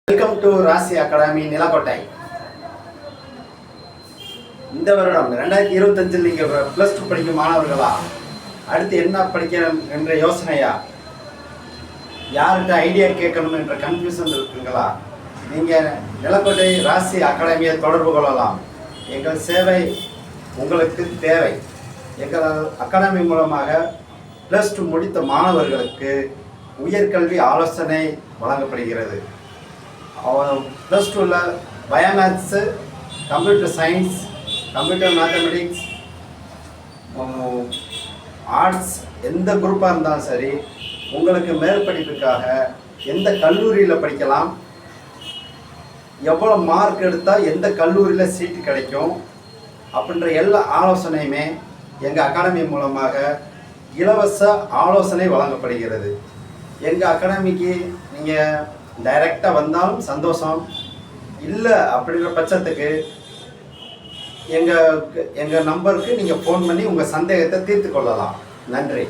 Welcome to ராசி academy Nilakottai. இந்த வருடம் 2025 நீங்கள் +2 படிக்கும் மாணவர்களா, அடுத்து என்ன படிக்கணும் என்ற யோசனையா, யார்கிட்ட ஐடியா கேட்கணும் என்ற கன்ஃபியூஷன் இருக்குங்களா? நீங்கள் நிலக்கோட்டை ராசி அகாடமியை தொடர்பு கொள்ளலாம். எங்கள் சேவை உங்களுக்கு தேவை. எங்கள் அகாடமி மூலமாக +2 முடித்த மாணவர்களுக்கு உயர்கல்வி ஆலோசனை வழங்கப்படுகிறது. +2ல் biomaths, computer science, computer mathematics, arts எந்த குரூப்பாக இருந்தாலும் சரி, உங்களுக்கு மேற்படிப்புக்காக எந்த கல்லூரியில் படிக்கலாம், எவ்வளோ மார்க் எடுத்தால் எந்த கல்லூரியில் சீட்டு கிடைக்கும் அப்படின்ற எல்லா ஆலோசனையுமே எங்கள் அகாடமி மூலமாக இலவச ஆலோசனை வழங்கப்படுகிறது. எங்கள் அகாடமிக்கு நீங்கள் டைரெக்டாக வந்தாலும் சந்தோஷம், இல்லை அப்படிங்கிற பட்சத்துக்கு எங்கள் நம்பருக்கு நீங்கள் ஃபோன் பண்ணி உங்கள் சந்தேகத்தை தீர்த்து கொள்ளலாம். நன்றி.